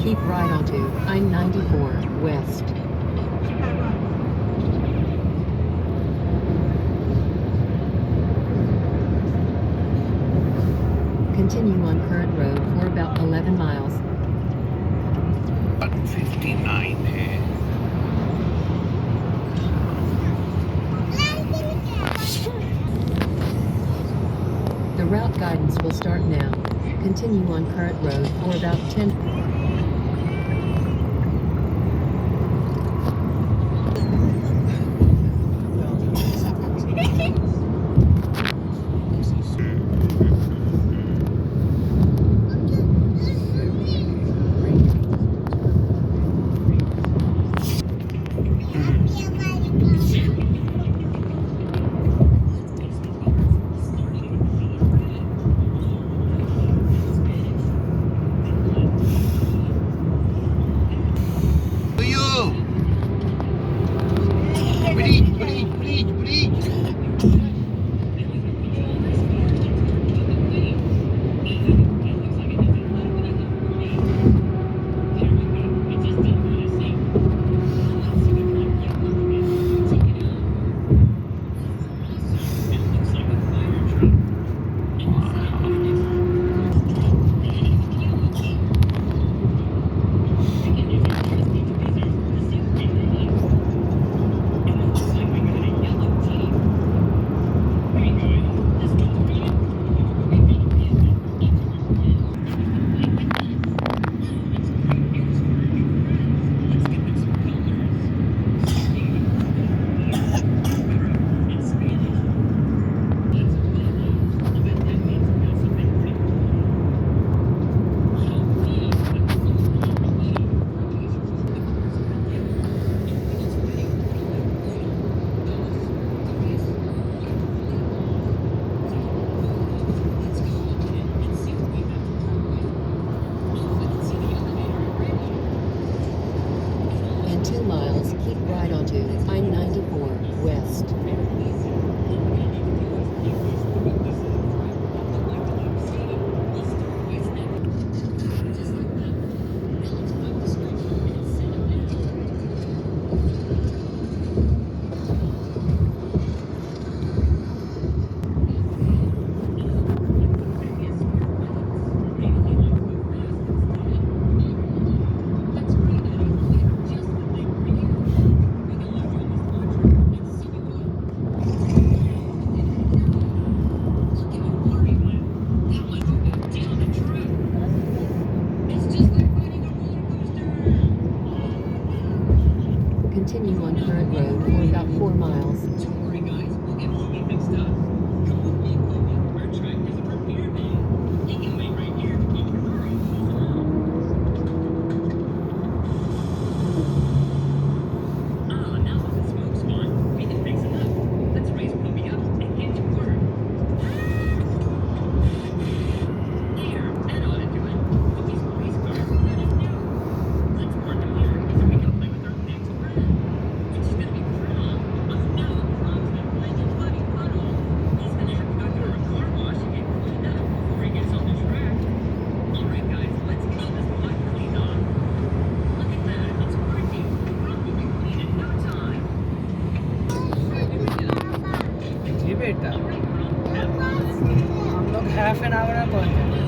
Keep right onto I-94 West. Continue on Current Road for about 11 miles. 59 है. The route guidance will start now. Continue on Current Road for about 10. In 2 miles, keep right onto I-94 West. Continue on Current Road for about 4 miles. बेटा हम लोग half an hour में पहुंच जाएंगे।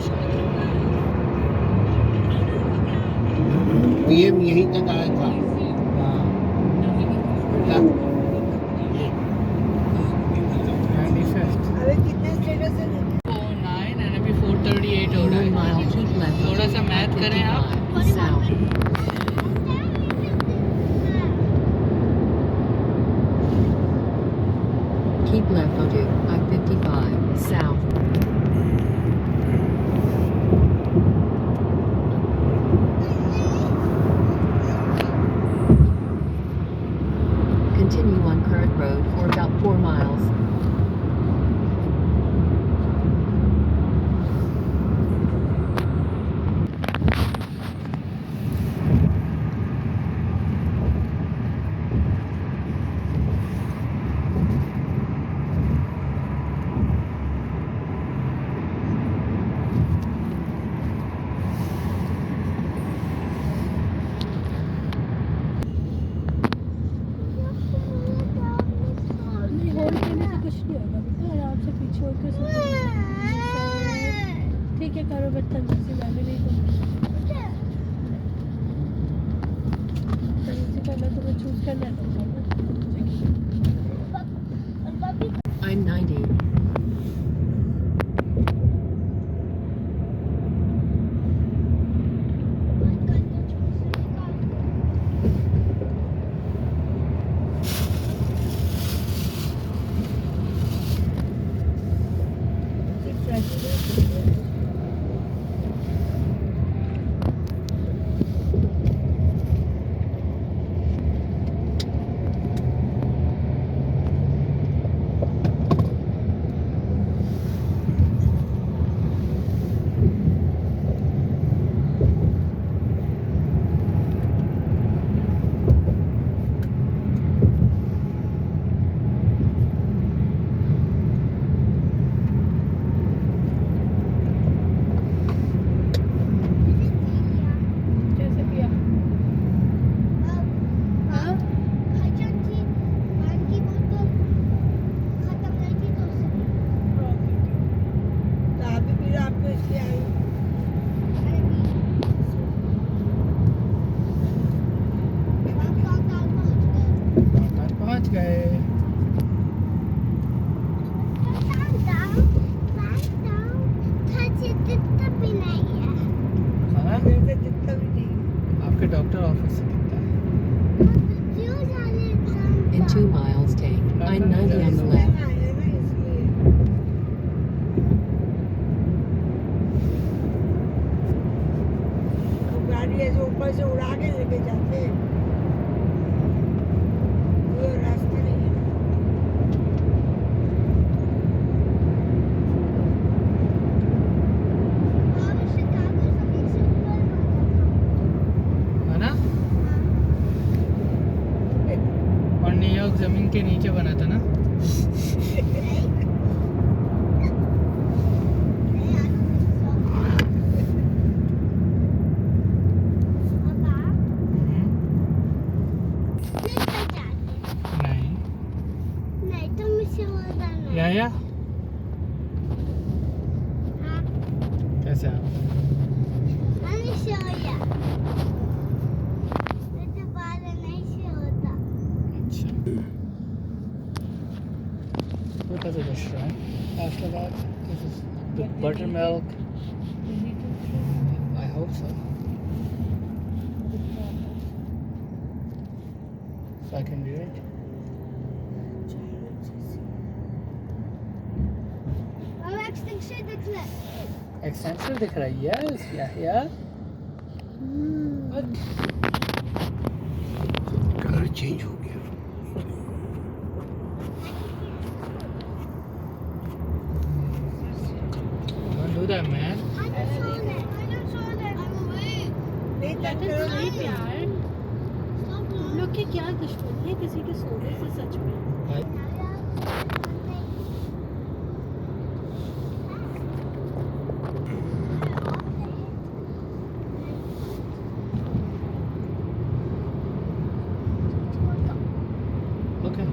PM यहीं तक आया था। हाँ अरे कितने स्टेटस है 9 and अभी 4:38 हो रहा 1 है। mile, keep left थोड़ा सा मैथ करें आप। south. Keep left onto I-55 south. Continue on Current Road for about 4 miles. बदतमीजी मैंने नहीं करूँगी। बदतमीजी करना तुम्हें चूज करना है तुमको। I'm 90. कैसे पिया? हाँ? तो अभी फिर आपको इसलिए आई घर पहुंच गए। हाँ, मेरे से जितना भी नहीं आपके डॉक्टर ऑफिस से दिखता है। In 2 miles, take I-90 on the left. है ना इसलिए तो गाड़ी ऐसे ऊपर से उड़ा के लेके जाते हैं वो रास्ता नहीं है है ना? और न्यूयॉर्क जमीन के नीचे बना था ना? नहीं। या कैसे आप? अच्छा। What was the restaurant? After that, this is the buttermilk. I hope so. So I can do it. Extension दिख रहा है. Yes, yeah. What? Colour change हो गया। Don't do that, man. नहीं तक करो नहीं यार तुम लोग की क्या दुश्मनी है किसी के सोने से सच में? Okay.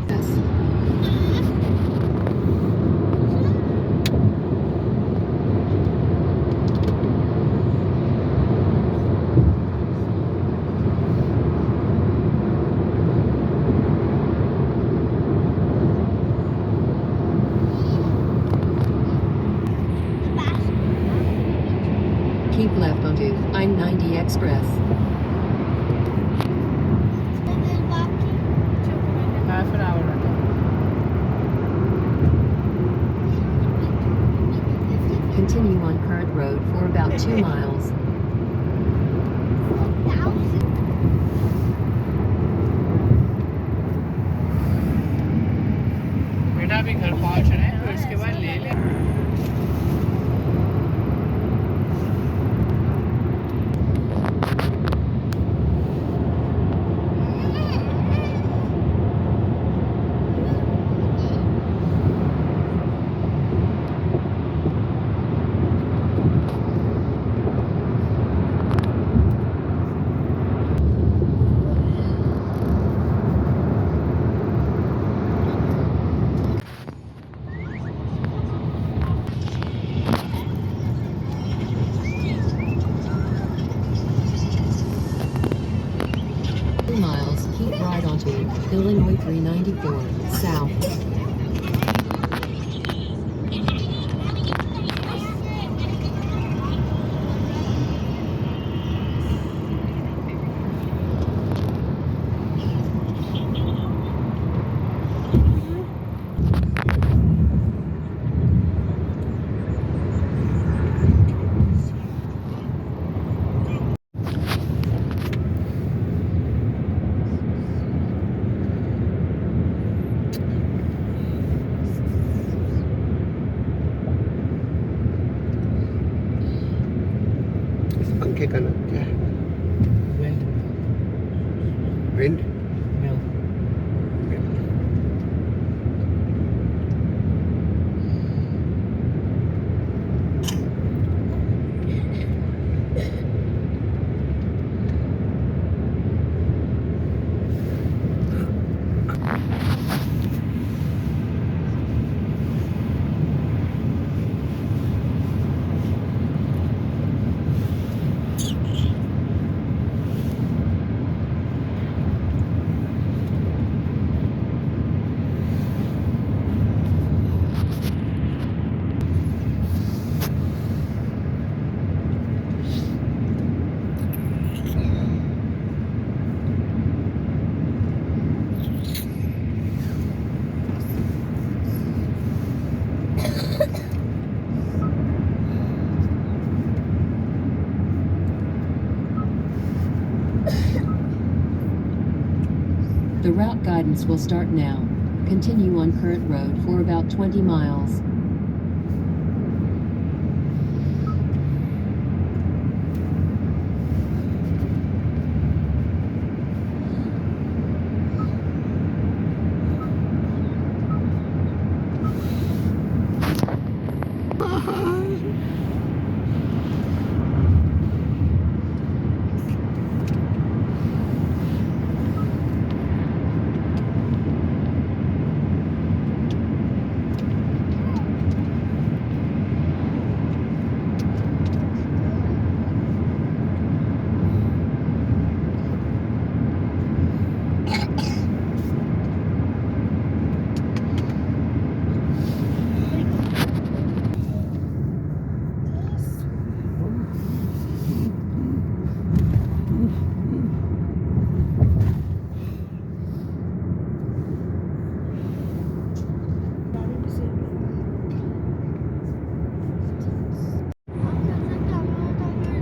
Yes. Keep left onto I-90 Express. Half an hour रहता है. Continue on current road for about 2 miles. बेटा अभी घर पहुंच रहे हैं तो इसके बाद ले ले. 2 miles, keep right onto Illinois 394 South. पंखे का नाम क्या है? Wind wind mill. The route guidance will start now. Continue on current road for about 20 miles.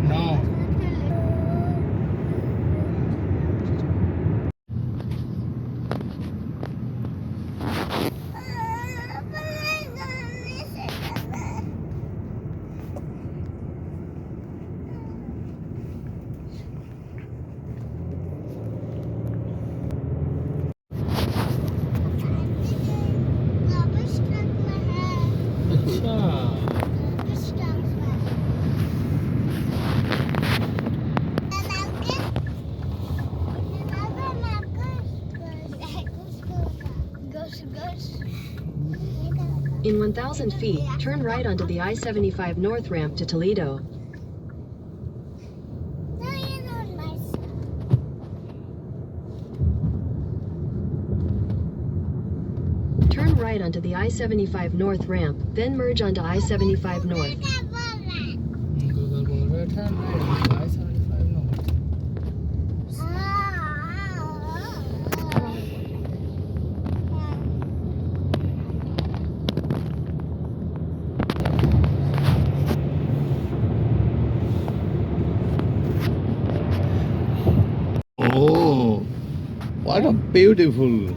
No. अच्छा. In 1,000 feet, turn right onto the I-75 North ramp to Toledo. Turn right onto the I-75 North ramp, then merge onto I-75 North. Google बोल रहा था ना I-75 north. Oh, what a beautiful.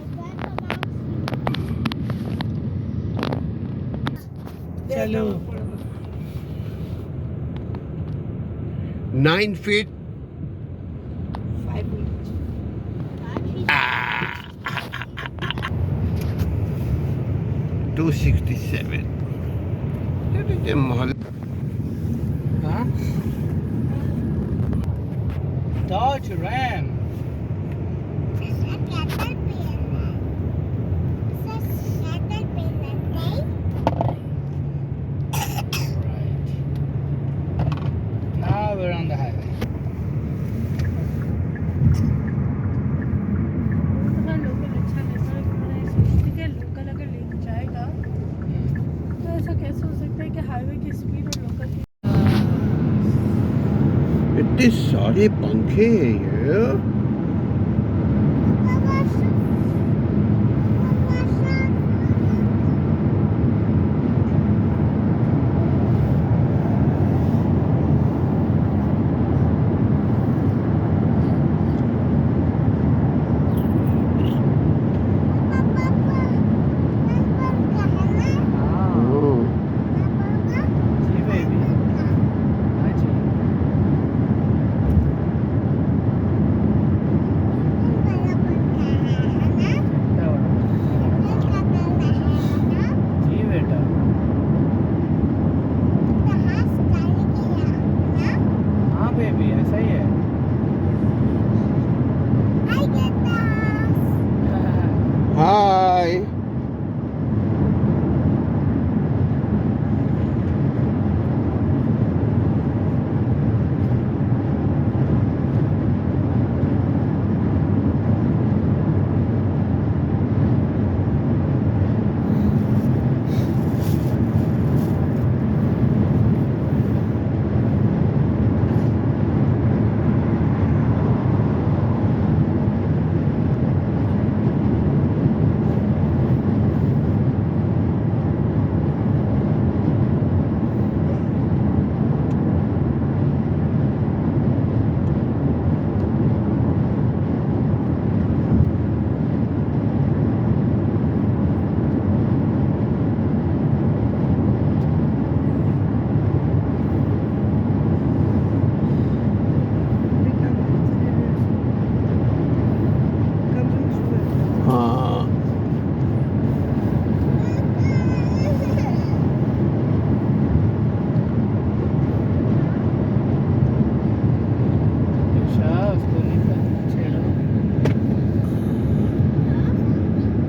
चलो. 9 feet. 5 minutes. 267. ये महल Huh? Dodge Ram. Right. Now we're on the highway. सारे पंखे हैं ये हाँ जी बेबी हाँ जी कितना बड़ा जी बेटा हाँ बेबी ऐसा ही है हाय हाँ अच्छा उसको नहीं छेड़ो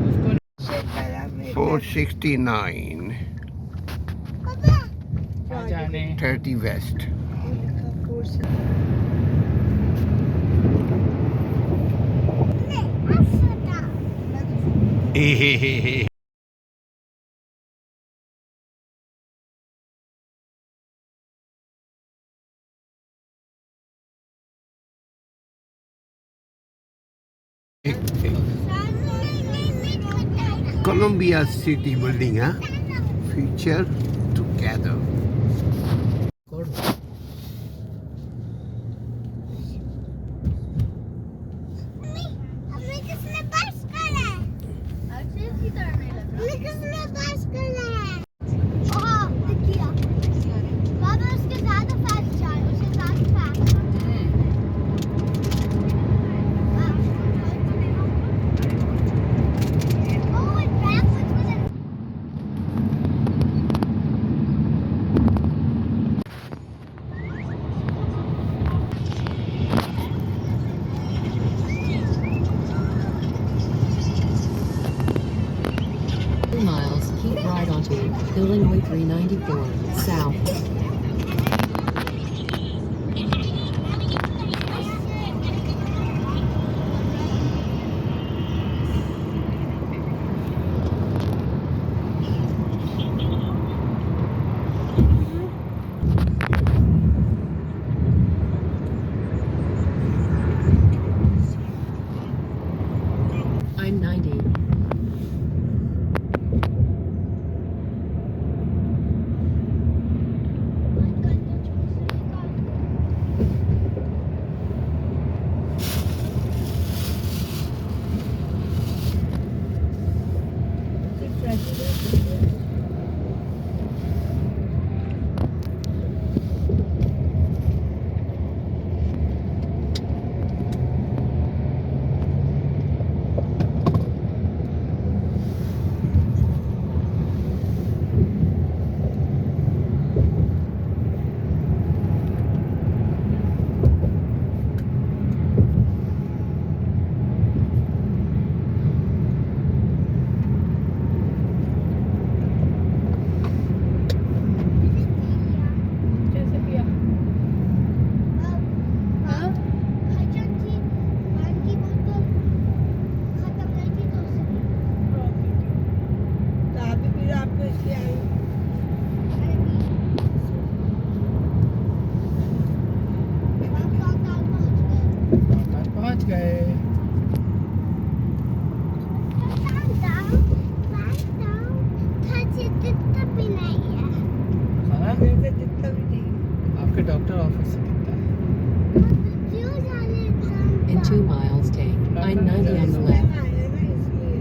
उसको 469 कहाँ जाने 30 West Columbia City building है future together miles, keep right onto Illinois 394 south. I'm 90. खाना जैसे दिखता भी नहीं आपके डॉक्टर ऑफिस से दिखता है. In 2 miles, take I-90 on the left. है ना इसलिए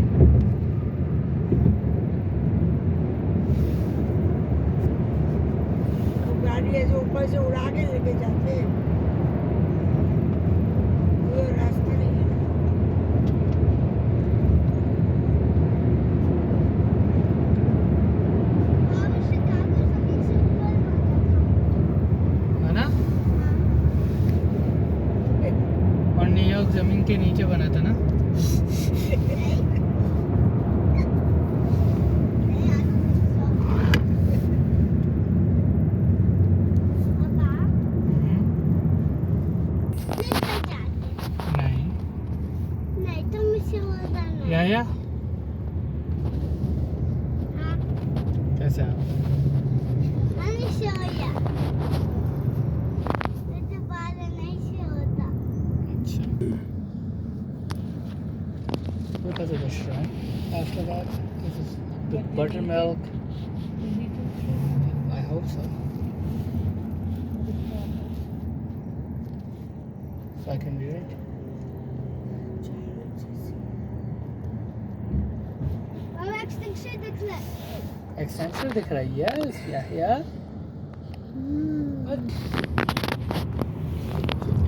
तो गाड़ी ऐसे ऊपर से उड़ा के लेके जाते हैं वो रास्ता नहीं है ना है ना. और न्यूयॉर्क जमीन के नीचे बना था ना. नहीं. या कैसा. अच्छा. Because of the shrine. After that, this is the buttermilk. I hope so. So I can read it. Extension दिख रहा है. Yes, yeah.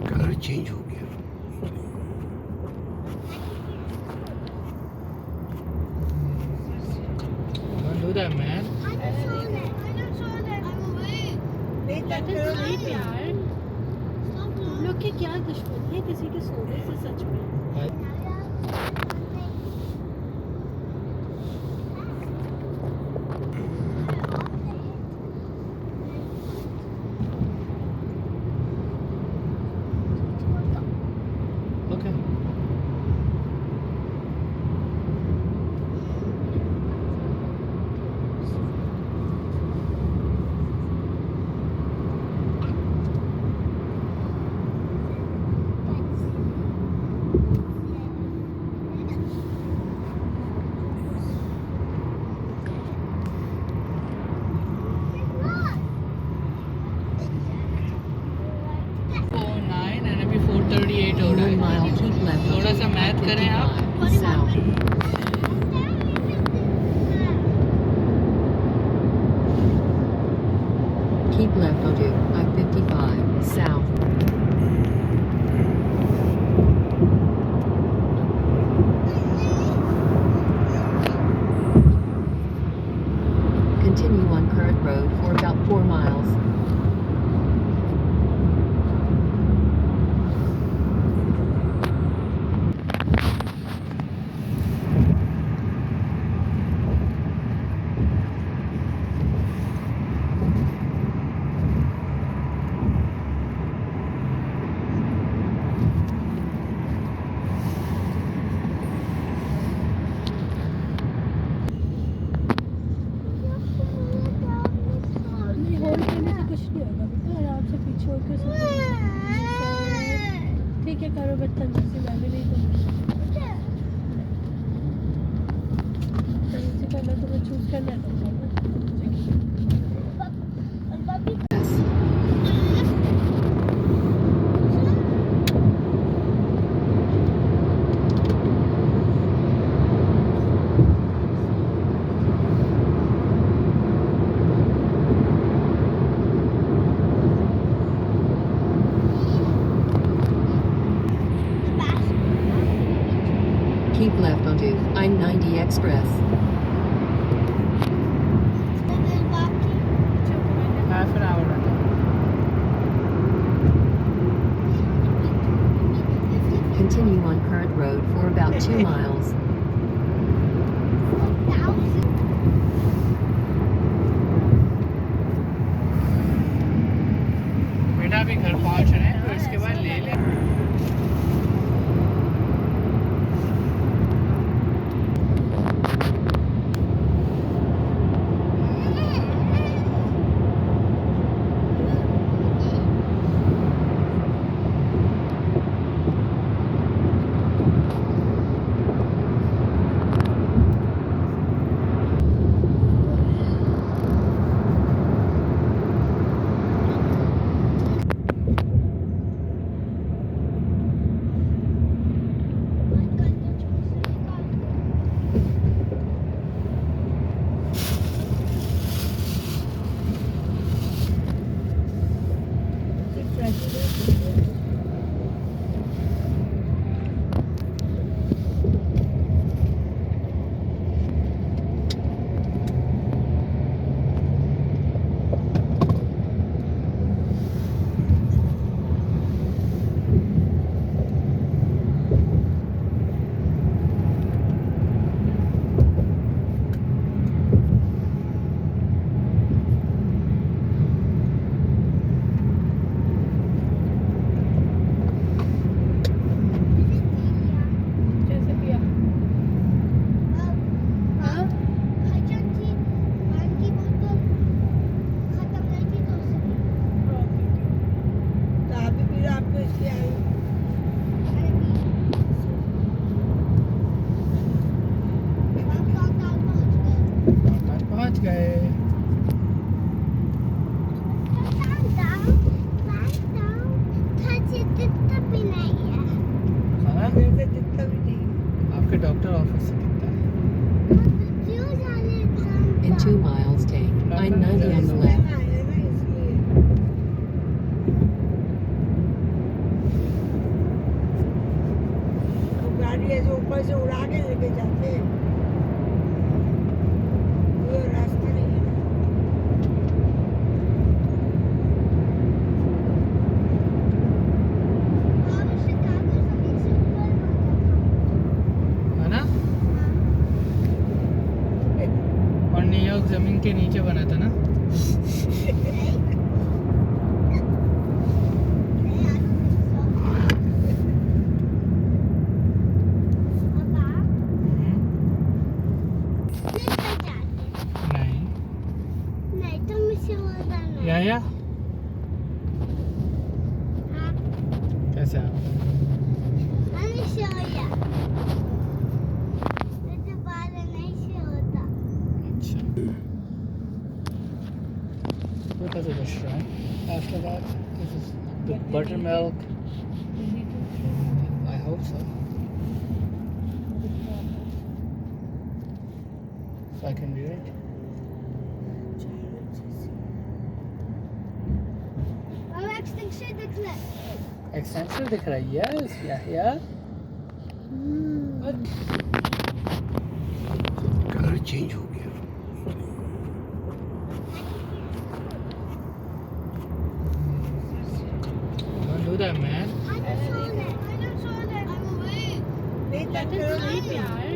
कलर चेंज हो गया. Don't do that, man. नहीं That तक is right, यार. तुम लोग के क्या दुश्मनी है किसी के सोने से सच में? Okay. And अभी 4:38 हो रहा 1 है. mile, keep left. थोड़ा सा मैथ करें आप. 55 south. Keep left onto I-55 south. Continue on current road for about 4 miles. नहीं होल्ड करने से कुछ नहीं होगा बेटा आराम से पीछे होकर ठीक है करो बदतमीजी से मैं भी नहीं करूँगी बदतमीजी करना तुम्हें चूज करना है Yes. Keep left onto I-90 Express. Half an hour. Continue on current road for about 2 miles. बेटा अभी घर पहुंच रहे हैं तो इसके बाद ले ले. मेरे से जितना भी नहीं आपके डॉक्टर ऑफिस से कितना है? In 2 miles, take I-90 on the left. है ना इसलिए वो गाड़ी ऐसे ऊपर से उड़ा के लेके जाते हैं वो रास्ता नहीं है है ना? और न्यूयॉर्क जमीन के नीचे बना था ना? नहीं या कैसा? अच्छा. Look at the restaurant. After that, this is the buttermilk. I hope so. So I can read it. Extension दिख रहा है. Yes, yeah. कलर चेंज हो गया Don't do that, man. नहीं That तक is करो not नहीं यार.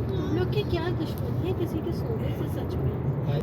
तुम लोग के क्या दुश्मनी है किसी के सोने से सच में? I